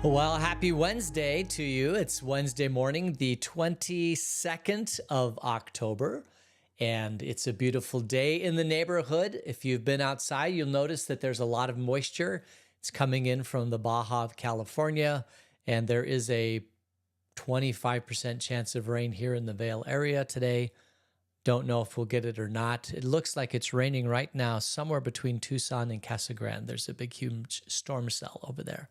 Well, happy Wednesday to you. It's Wednesday morning, the 22nd of October, and it's a beautiful day in the neighborhood. If you've been outside, you'll notice that there's a lot of moisture. It's coming in from the Baja of California, and there is a 25% chance of rain here in the Vail area today. Don't know if we'll get it or not. It looks like it's raining right now somewhere between Tucson and Casa Grande. There's a big, huge storm cell over there.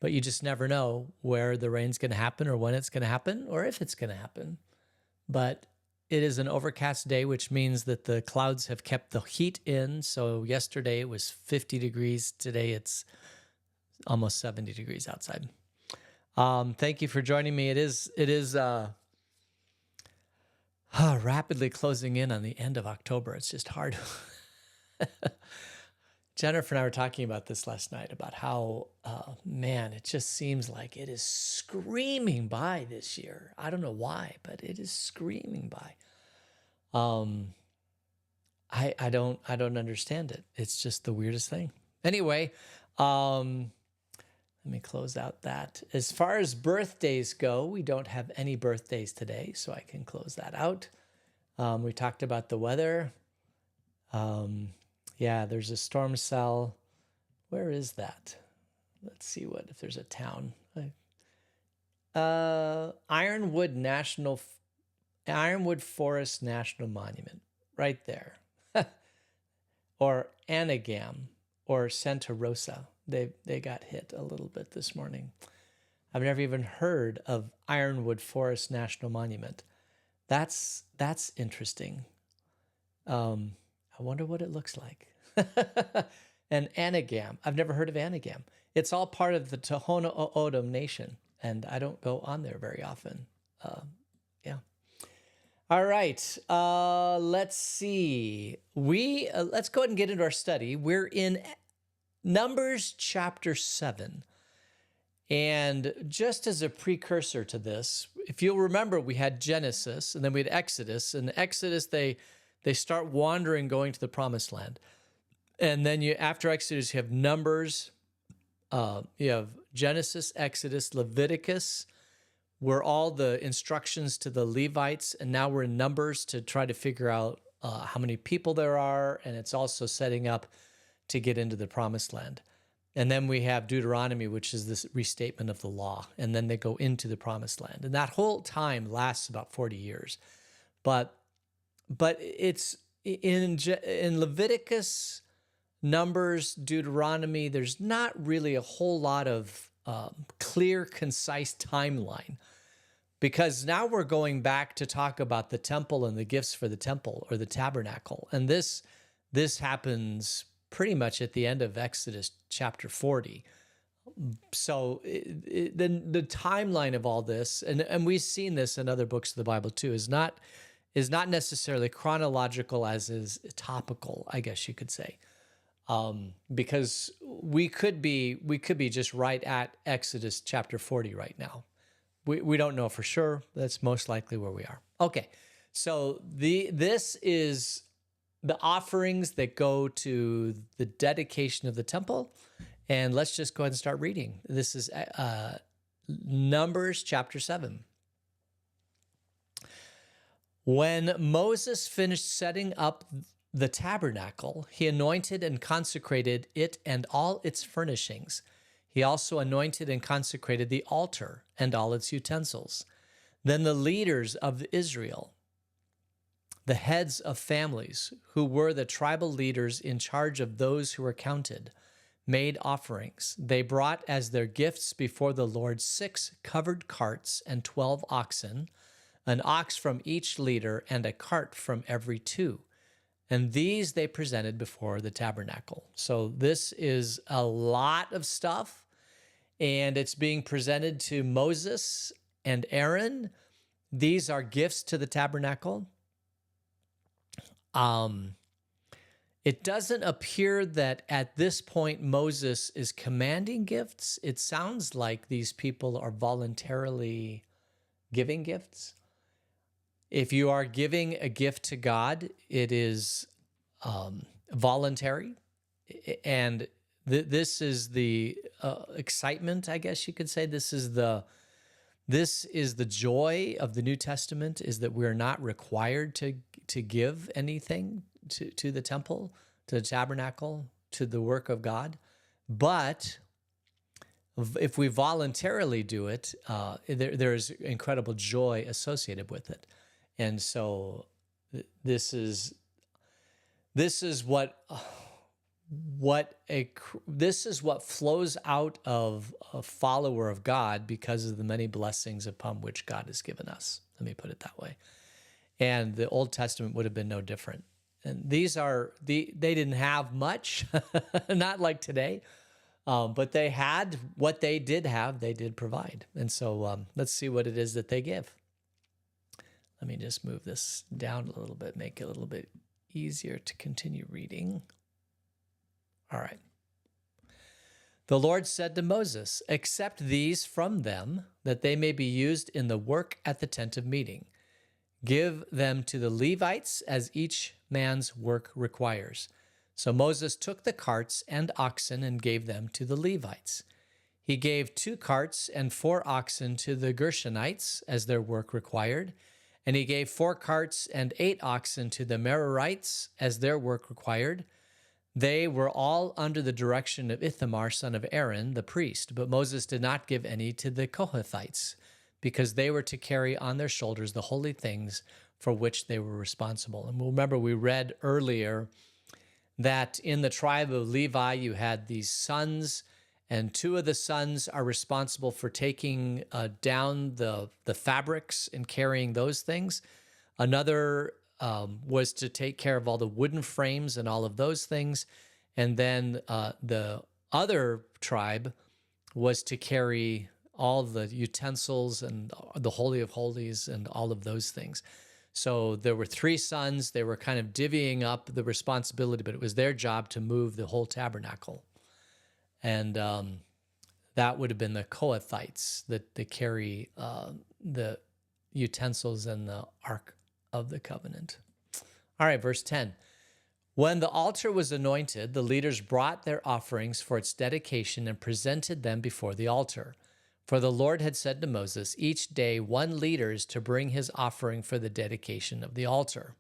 But you just never know where the rain's going to happen or when it's going to happen or if it's going to happen. But it is an overcast day, which means that the clouds have kept the heat in. So yesterday it was 50 degrees. Today it's almost 70 degrees outside. Thank you for joining me. It is rapidly closing in on the end of October. It's just hard. Jennifer and I were talking about this last night, about how, it just seems like it is screaming by this year. I don't know why, but it is screaming by. I don't understand it. It's just the weirdest thing. Anyway, let me close out that. As far as birthdays go, we don't have any birthdays today, so I can close that out. We talked about the weather. Yeah, there's a storm cell. Where is that? Let's see if there's a town. Ironwood Forest National Monument, right there. Or Anagam or Santa Rosa. They got hit a little bit this morning. I've never even heard of Ironwood Forest National Monument. That's interesting. I wonder what it looks like. And Anagam. I've never heard of Anagam. It's all part of the Tohono O'odham Nation, and I don't go on there very often. Yeah. All right. Let's see. Let's go ahead and get into our study. We're in Numbers chapter 7. And just as a precursor to this, if you'll remember, we had Genesis, and then we had Exodus. And Exodus, they start wandering, going to the Promised Land. And then after Exodus, you have Numbers, you have Genesis, Exodus, Leviticus, were all the instructions to the Levites. And now we're in Numbers to try to figure out how many people there are. And it's also setting up to get into the Promised Land. And then we have Deuteronomy, which is this restatement of the law. And then they go into the Promised Land. And that whole time lasts about 40 years. But it's in Leviticus, Numbers, Deuteronomy, there's not really a whole lot of clear, concise timeline, because now we're going back to talk about the temple and the gifts for the temple or the tabernacle. And this happens pretty much at the end of Exodus chapter 40. So the timeline of all this, and we've seen this in other books of the Bible too, is not necessarily chronological as is topical, I guess you could say. Because we could be just right at Exodus chapter 40 right now. We don't know for sure. That's most likely where we are. Okay, so this is the offerings that go to the dedication of the temple. And let's just go ahead and start reading. This is Numbers chapter 7. When Moses finished setting up the tabernacle, he anointed and consecrated it and all its furnishings. He also anointed and consecrated the altar and all its utensils. Then the leaders of Israel, the heads of families, who were the tribal leaders in charge of those who were counted, made offerings. They brought as their gifts before the Lord 6 covered carts and 12 oxen, an ox from each leader and a cart from every 2. And these they presented before the tabernacle. So this is a lot of stuff, and it's being presented to Moses and Aaron. These are gifts to the tabernacle. It doesn't appear that at this point Moses is commanding gifts. It sounds like these people are voluntarily giving gifts. If you are giving a gift to God, it is voluntary. And this is the excitement, I guess you could say. This is the joy of the New Testament, is that we're not required to give anything to the temple, to the tabernacle, to the work of God. But if we voluntarily do it, there's incredible joy associated with it. And so this is what flows out of a follower of God because of the many blessings upon which God has given us. Let me put it that way. And the Old Testament would have been no different. And they didn't have much, not like today, but they had what they did have, they did provide. And so let's see what it is that they give. Let me just move this down a little bit, make it a little bit easier to continue reading. All right. The Lord said to Moses, "Accept these from them, that they may be used in the work at the tent of meeting. Give them to the Levites as each man's work requires." So Moses took the carts and oxen and gave them to the Levites. He gave 2 carts and 4 oxen to the Gershonites as their work required, and he gave 4 carts and 8 oxen to the Merarites as their work required. They were all under the direction of Ithamar, son of Aaron, the priest, but Moses did not give any to the Kohathites, because they were to carry on their shoulders the holy things for which they were responsible. And we'll remember we read earlier that in the tribe of Levi, you had these sons, and 2 of the sons are responsible for taking down the fabrics and carrying those things. Another was to take care of all the wooden frames and all of those things. And then the other tribe was to carry all the utensils and the Holy of Holies and all of those things. So there were 3 sons. They were kind of divvying up the responsibility, but it was their job to move the whole tabernacle. And that would have been the Kohathites that they carry the utensils and the Ark of the Covenant. All right, verse 10. When the altar was anointed, the leaders brought their offerings for its dedication and presented them before the altar. For the Lord had said to Moses, each day 1 leader is to bring his offering for the dedication of the altar.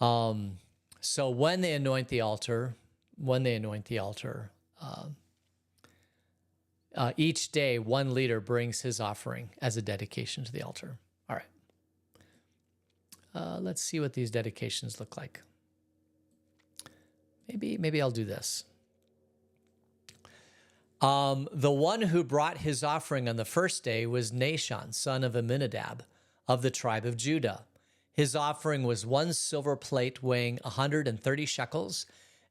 So when they anoint the altar, each day 1 leader brings his offering as a dedication to the altar. All right. Let's see what these dedications look like. Maybe I'll do this. The one who brought his offering on the first day was Nahshon, son of Amminadab, of the tribe of Judah. His offering was 1 silver plate weighing 130 shekels,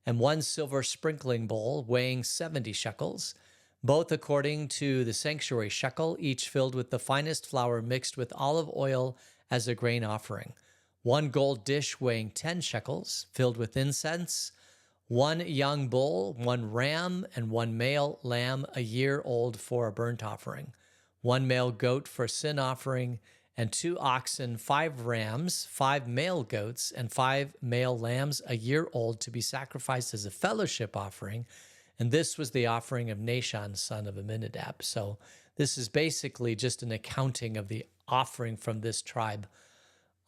and 1 silver sprinkling bowl weighing 70 shekels, both according to the sanctuary shekel, each filled with the finest flour mixed with olive oil as a grain offering. 1 gold dish weighing 10 shekels, filled with incense, 1 young bull, 1 ram, and 1 male lamb a year old for a burnt offering, 1 male goat for a sin offering, and 2 oxen, 5 rams, 5 male goats, and 5 male lambs a year old to be sacrificed as a fellowship offering. And this was the offering of Nahshon, son of Amminadab. So this is basically just an accounting of the offering from this tribe.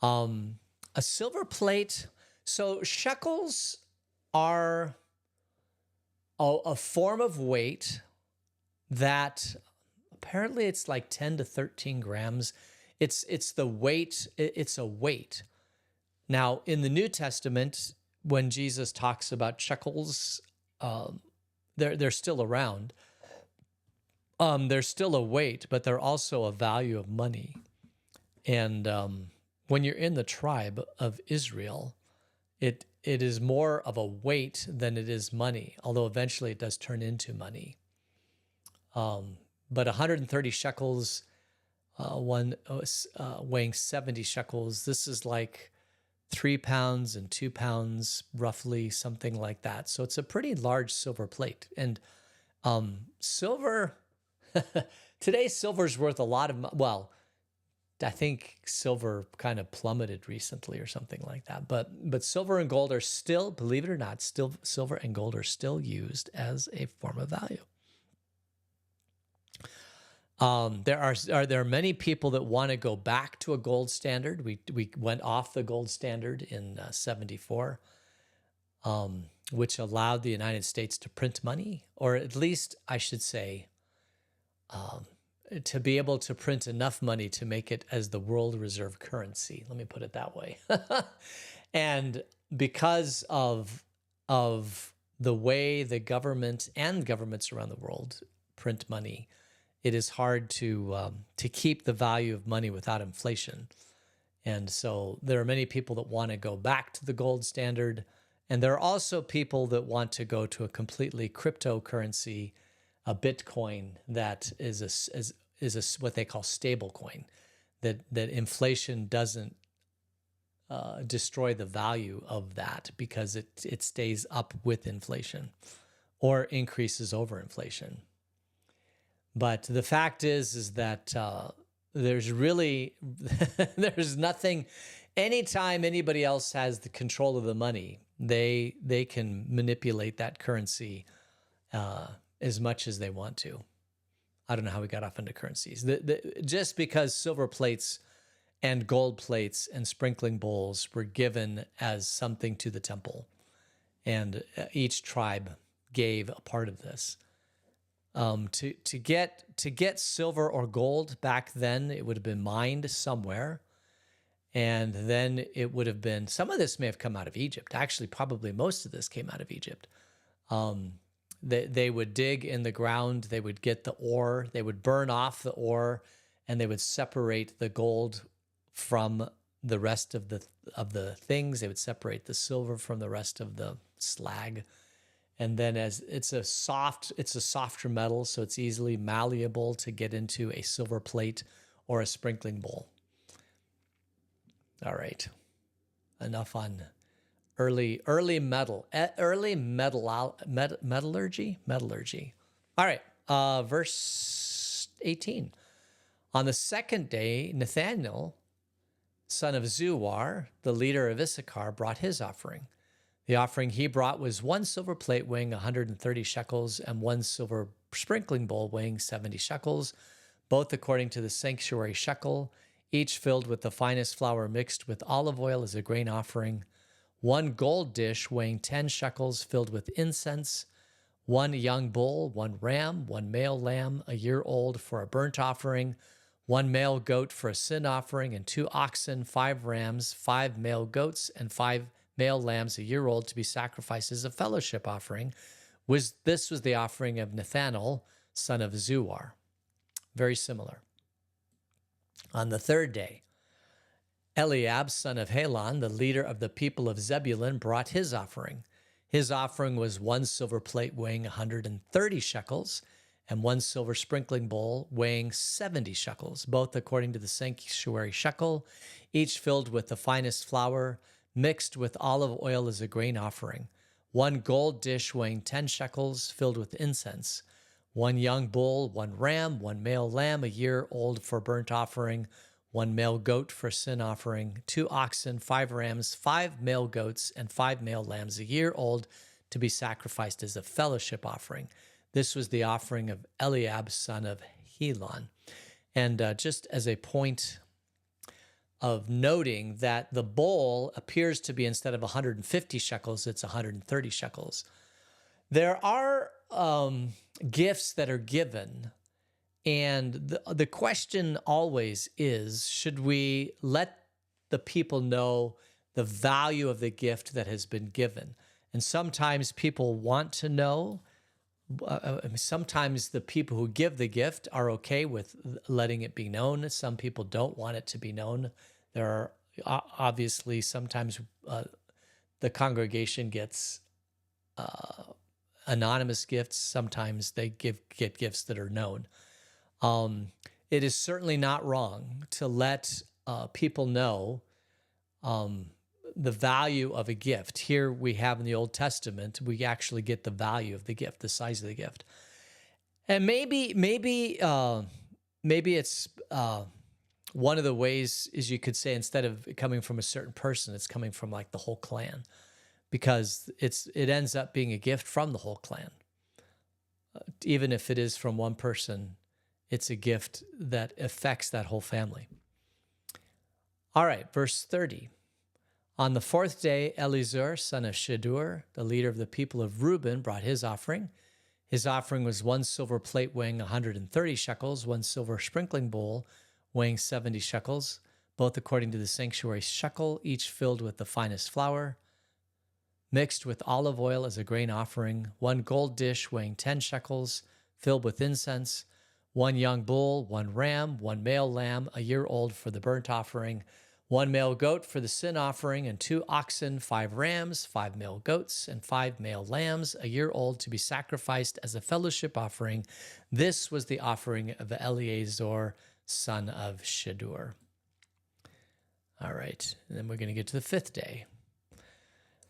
A silver plate. So shekels are a form of weight that apparently it's like 10 to 13 grams. It's the weight. It's a weight. Now, in the New Testament, when Jesus talks about shekels, they're still around. They're still a weight, but they're also a value of money. And when you're in the tribe of Israel, it is more of a weight than it is money, although eventually it does turn into money. But 130 shekels, one weighing 70 shekels, this is like 3 pounds and 2 pounds, roughly, something like that. So it's a pretty large silver plate. And silver, today silver's worth a lot of, well, I think silver kind of plummeted recently or something like that. But silver and gold are still, believe it or not, still silver and gold are still used as a form of value. There are many people that want to go back to a gold standard. We went off the gold standard in 74, which allowed the United States to print money, or at least I should say, to be able to print enough money to make it as the world reserve currency. Let me put it that way. And because of the way the government and governments around the world print money, it is hard to keep the value of money without inflation. And so there are many people that want to go back to the gold standard. And there are also people that want to go to a completely cryptocurrency, a Bitcoin that is what they call stable coin, that inflation doesn't destroy the value of that because it stays up with inflation or increases over inflation. But the fact is that there's really there's nothing. Anytime anybody else has the control of the money, they can manipulate that currency as much as they want to. I don't know how we got off into currencies. Just because silver plates and gold plates and sprinkling bowls were given as something to the temple, and each tribe gave a part of this. To get silver or gold back then, it would have been mined somewhere, and then it would have been, some of this may have come out of Egypt. Actually, probably most of this came out of Egypt. They would dig in the ground, they would get the ore, they would burn off the ore, and they would separate the gold from the rest of the things. They would separate the silver from the rest of the slag. And then as it's a softer metal, so it's easily malleable to get into a silver plate or a sprinkling bowl. All right. Enough on early metallurgy. All right. Verse 18. On the second day, Nathanael, son of Zuar, the leader of Issachar, brought his offering. The offering he brought was 1 silver plate weighing 130 shekels and 1 silver sprinkling bowl weighing 70 shekels, both according to the sanctuary shekel, each filled with the finest flour mixed with olive oil as a grain offering, 1 gold dish weighing 10 shekels filled with incense, 1 young bull, 1 ram, 1 male lamb, a year old for a burnt offering, 1 male goat for a sin offering, and 2 oxen, 5 rams, 5 male goats, and 5 male lambs a year old to be sacrificed as a fellowship offering. This was the offering of Nathanael, son of Zuar. Very similar. On the third day, Eliab, son of Helon, the leader of the people of Zebulun, brought his offering. His offering was 1 silver plate weighing 130 shekels and 1 silver sprinkling bowl weighing 70 shekels, both according to the sanctuary shekel, each filled with the finest flour, mixed with olive oil as a grain offering, 1 gold dish weighing 10 shekels filled with incense, 1 young bull, 1 ram, 1 male lamb a year old for burnt offering, 1 male goat for sin offering, 2 oxen, 5 rams, 5 male goats, and 5 male lambs a year old to be sacrificed as a fellowship offering. This was the offering of Eliab, son of Helon. And just as a point of noting that the bowl appears to be, instead of 150 shekels, it's 130 shekels. There are gifts that are given, and the question always is, should we let the people know the value of the gift that has been given? And sometimes people want to know. Sometimes the people who give the gift are okay with letting it be known. Some people don't want it to be known. There are obviously sometimes the congregation gets anonymous gifts. Sometimes they get gifts that are known. It is certainly not wrong to let people know the value of a gift. Here we have in the Old Testament, we actually get the value of the gift, the size of the gift. And maybe it's One of the ways is you could say instead of it coming from a certain person, it's coming from like the whole clan, because it ends up being a gift from the whole clan. Even if it is from one person, it's a gift that affects that whole family. All right, verse 30. On the fourth day, Elizur, son of Shadur, the leader of the people of Reuben, brought his offering. His offering was 1 silver plate weighing 130 shekels, 1 silver sprinkling bowl weighing 70 shekels, both according to the sanctuary shekel, each filled with the finest flour, mixed with olive oil as a grain offering, 1 gold dish weighing 10 shekels, filled with incense, 1 young bull, 1 ram, 1 male lamb, a year old for the burnt offering, 1 male goat for the sin offering, and 2 oxen, 5 rams, 5 male goats, and 5 male lambs, a year old, to be sacrificed as a fellowship offering. This was the offering of Eleazar, son of Shadur. All right, and then we're going to get to the fifth day.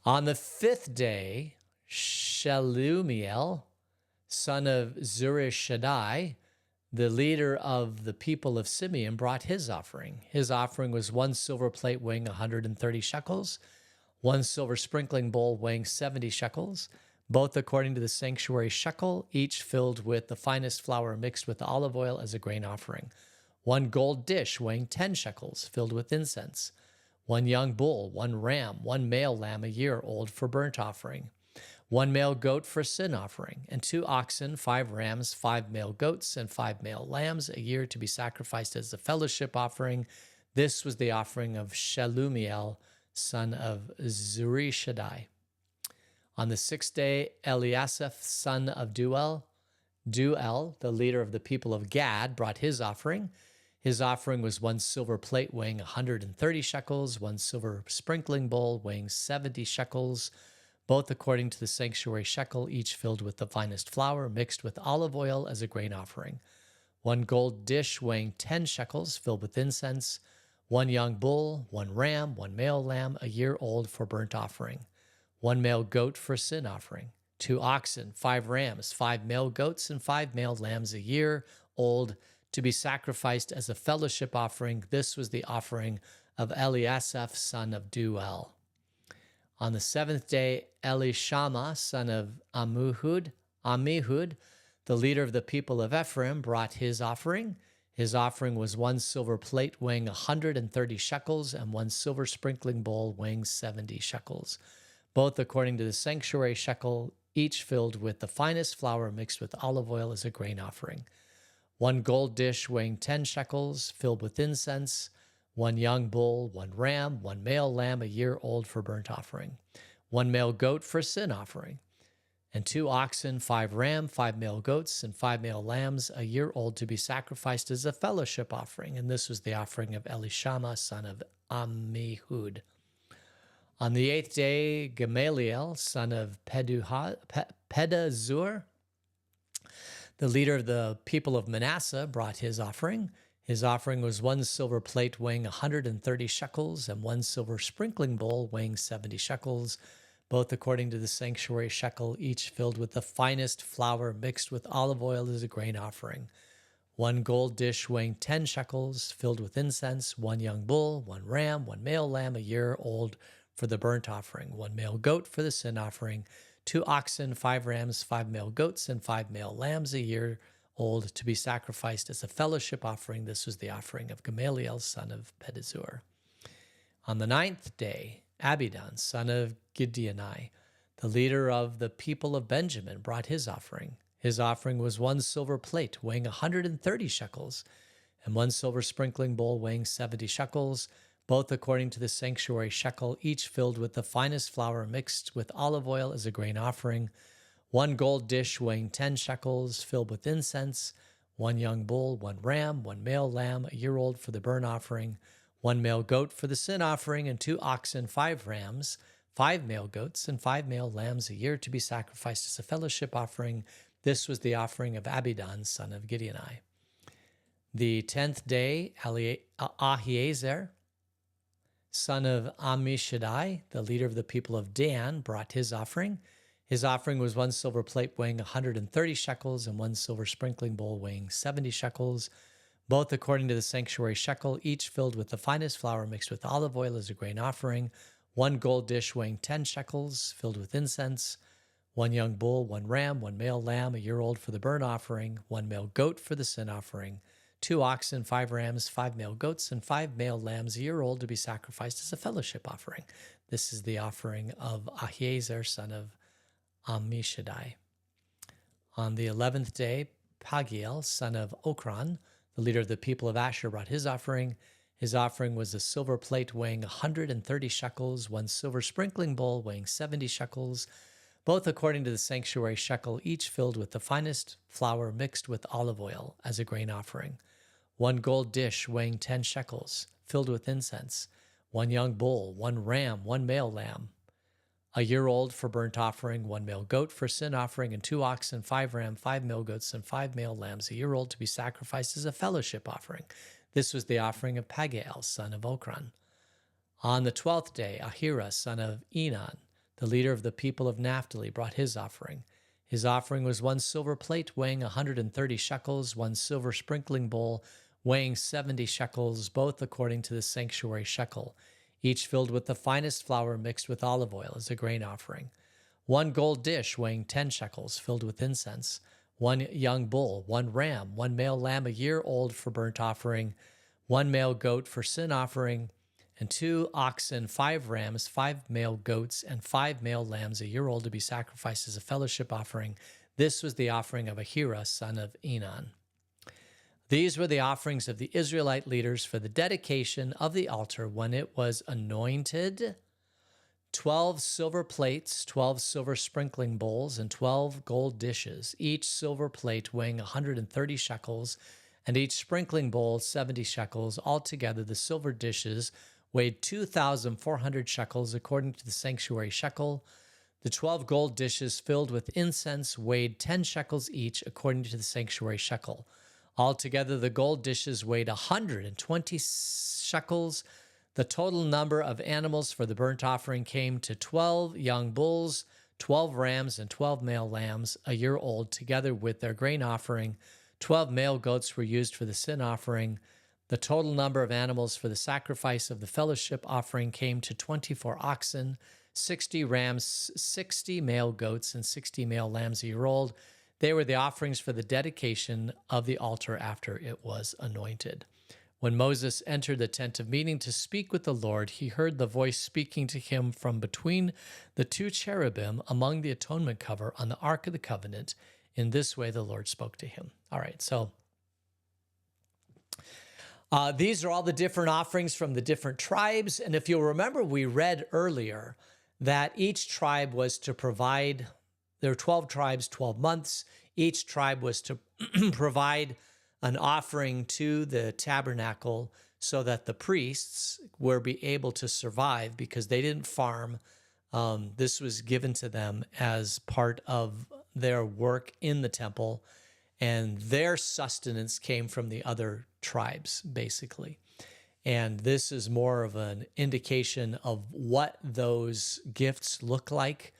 On the fifth day, Shelumiel, son of Zurishaddai, the leader of the people of Simeon, brought his offering. His offering was 1 silver plate weighing 130 shekels, 1 silver sprinkling bowl weighing 70 shekels, both according to the sanctuary shekel, each filled with the finest flour mixed with olive oil as a grain offering, 1 gold dish weighing 10 shekels, filled with incense, 1 young bull, 1 ram, 1 male lamb a year old for burnt offering, 1 male goat for sin offering, and 2 oxen, 5 rams, 5 male goats, and 5 male lambs a year to be sacrificed as a fellowship offering. This was the offering of Shelumiel, son of Zurishaddai. On the sixth day, Eliasaph, son of Duel, the leader of the people of Gad, brought his offering. His offering was 1 silver plate weighing 130 shekels, 1 silver sprinkling bowl weighing 70 shekels, both according to the sanctuary shekel, each filled with the finest flour mixed with olive oil as a grain offering, 1 gold dish weighing 10 shekels, filled with incense, 1 young bull, 1 ram, 1 male lamb a year old for burnt offering, 1 male goat for sin offering, 2 oxen, 5 rams, 5 male goats, and 5 male lambs a year old to be sacrificed as a fellowship offering. This was the offering of Eliasaph, son of Duel. On the seventh day, Elishama, son of Ammihud, the leader of the people of Ephraim, brought his offering. His offering was 1 silver plate weighing 130 shekels and 1 silver sprinkling bowl weighing 70 shekels, both according to the sanctuary shekel, each filled with the finest flour mixed with olive oil as a grain offering, 1 gold dish weighing 10 shekels, filled with incense, 1 young bull, 1 ram, 1 male lamb a year old for burnt offering, 1 male goat for sin offering, and 2 oxen, 5 ram, 5 male goats, and 5 male lambs a year old to be sacrificed as a fellowship offering. And this was the offering of Elishama, son of Ammihud. On the 8th day, Gamaliel, son of Pedazur, the leader of the people of Manasseh, brought his offering. His offering was 1 silver plate weighing 130 shekels and 1 silver sprinkling bowl weighing 70 shekels, both according to the sanctuary shekel, each filled with the finest flour mixed with olive oil as a grain offering, 1 gold dish weighing 10 shekels, filled with incense, 1 young bull, 1 ram, 1 male lamb a year old for the burnt offering, 1 male goat for the sin offering, 2 oxen, 5 rams, 5 male goats, and 5 male lambs a year old to be sacrificed as a fellowship offering. This was the offering of Gamaliel, son of Pedazur. On the 9th day, Abidan, son of Gideoni, the leader of the people of Benjamin, brought his offering. His offering was 1 silver plate weighing 130 shekels and 1 silver sprinkling bowl weighing 70 shekels, both according to the sanctuary shekel, each filled with the finest flour mixed with olive oil as a grain offering, 1 gold dish weighing 10 shekels, filled with incense, 1 young bull, 1 ram, 1 male lamb a year old for the burnt offering, 1 male goat for the sin offering, and 2 oxen, 5 rams, 5 male goats, and 5 male lambs a year to be sacrificed as a fellowship offering. This was the offering of Abidan, son of Gideoni. The 10th day, Ahiezer, son of Ammishaddai, the leader of the people of Dan, brought his offering. His offering was 1 silver plate weighing 130 shekels and 1 silver sprinkling bowl weighing 70 shekels, both according to the sanctuary shekel, each filled with the finest flour mixed with olive oil as a grain offering, 1 gold dish weighing 10 shekels, filled with incense, 1 young bull, 1 ram, 1 male lamb, a year old for the burnt offering, 1 male goat for the sin offering, 2 oxen, 5 rams, 5 male goats, and 5 male lambs, a year old, to be sacrificed as a fellowship offering. This is the offering of Ahiezer, son of Ammishaddai. On the 11th day, Pagiel, son of Okran, the leader of the people of Asher, brought his offering. His offering was a silver plate weighing 130 shekels, 1 silver sprinkling bowl weighing 70 shekels, both according to the sanctuary shekel, each filled with the finest flour mixed with olive oil as a grain offering, 1 gold dish weighing 10 shekels, filled with incense, 1 young bull, 1 ram, 1 male lamb, a year old for burnt offering, 1 male goat for sin offering, and 2 oxen, 5 ram, 5 male goats, and 5 male lambs, a year old, to be sacrificed as a fellowship offering. This was the offering of Pagiel, son of Okran. On the 12th day, Ahira, son of Enan, the leader of the people of Naphtali, brought his offering. His offering was 1 silver plate weighing 130 shekels, 1 silver sprinkling bowl weighing 70 shekels, both according to the sanctuary shekel, each filled with the finest flour mixed with olive oil as a grain offering, 1 gold dish weighing 10 shekels, filled with incense, 1 young bull, 1 ram, 1 male lamb, a year old for burnt offering, 1 male goat for sin offering, and 2 oxen, 5 rams, 5 male goats, and 5 male lambs, a year old, to be sacrificed as a fellowship offering. This was the offering of Ahira, son of Enan. These were the offerings of the Israelite leaders for the dedication of the altar when it was anointed: 12 silver plates, 12 silver sprinkling bowls, and 12 gold dishes, each silver plate weighing 130 shekels, and each sprinkling bowl 70 shekels. Altogether, the silver dishes weighed 2,400 shekels according to the sanctuary shekel. The 12 gold dishes filled with incense weighed 10 shekels each according to the sanctuary shekel. Altogether, the gold dishes weighed 120 shekels. The total number of animals for the burnt offering came to 12 young bulls, 12 rams, and 12 male lambs, a year old, together with their grain offering. 12 male goats were used for the sin offering. The total number of animals for the sacrifice of the fellowship offering came to 24 oxen, 60 rams, 60 male goats, and 60 male lambs, a year old. They were the offerings for the dedication of the altar after it was anointed. When Moses entered the tent of meeting to speak with the Lord, he heard the voice speaking to him from between the 2 cherubim among the atonement cover on the Ark of the Covenant. In this way, the Lord spoke to him. All right, so these are all the different offerings from the different tribes. And if you'll remember, we read earlier that each tribe was to provide. There were 12 tribes, 12 months. Each tribe was to provide an offering to the tabernacle so that the priests were be able to survive because they didn't farm. This was given to them as part of their work in the temple, and their sustenance came from the other tribes, basically. And this is more of an indication of what those gifts look like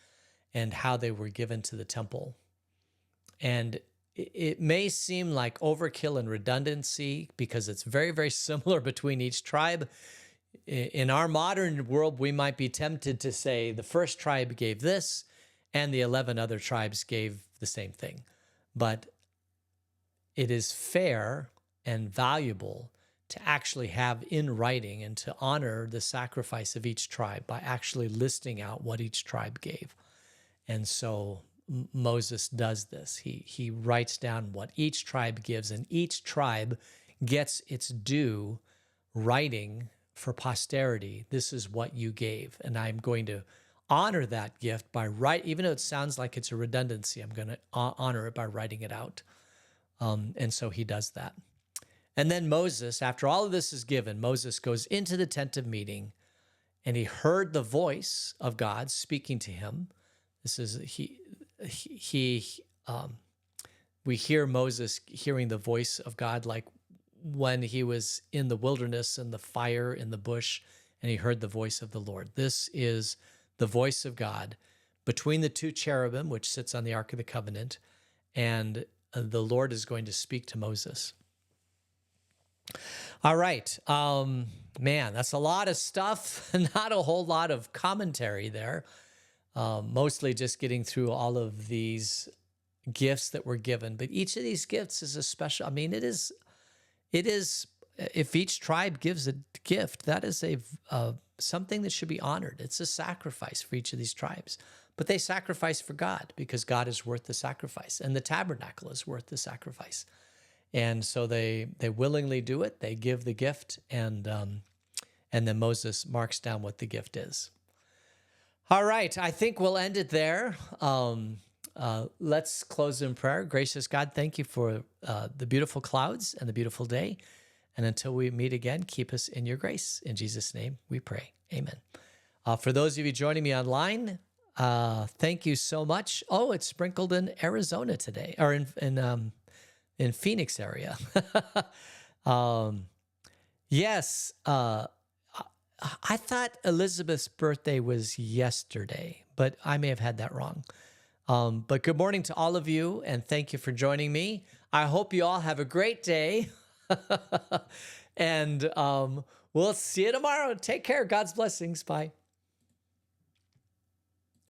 and how they were given to the temple. And it may seem like overkill and redundancy because it's very, very similar between each tribe. In our modern world, we might be tempted to say the first tribe gave this and the 11 other tribes gave the same thing. But it is fair and valuable to actually have in writing and to honor the sacrifice of each tribe by actually listing out what each tribe gave. And so Moses does this. He writes down what each tribe gives, and each tribe gets its due writing for posterity. This is what you gave, and I'm going to honor that gift by even though it sounds like it's a redundancy, I'm going to honor it by writing it out. And so he does that. And then Moses, after all of this is given, Moses goes into the tent of meeting, and he heard the voice of God speaking to him. This is we hear Moses hearing the voice of God like when he was in the wilderness and the fire in the bush, and he heard the voice of the Lord. This is the voice of God between the 2 cherubim, which sits on the Ark of the Covenant, and the Lord is going to speak to Moses. All right. Man, that's a lot of stuff. Not a whole lot of commentary there. Mostly just getting through all of these gifts that were given. But each of these gifts is a special. I mean, it is. If each tribe gives a gift, that is something that should be honored. It's a sacrifice for each of these tribes. But they sacrifice for God because God is worth the sacrifice, and the tabernacle is worth the sacrifice. And so they willingly do it. They give the gift, and then Moses marks down what the gift is. All right, I think we'll end it there. Let's close in prayer. Gracious God, thank you for the beautiful clouds and the beautiful day. And until we meet again, keep us in your grace. In Jesus' name we pray. Amen. For those of you joining me online, thank you so much. Oh, it's sprinkled in Arizona today, or in Phoenix area. Yes, I thought Elizabeth's birthday was yesterday, but I may have had that wrong. But good morning to all of you, and thank you for joining me. I hope you all have a great day. And we'll see you tomorrow. Take care. God's blessings. Bye.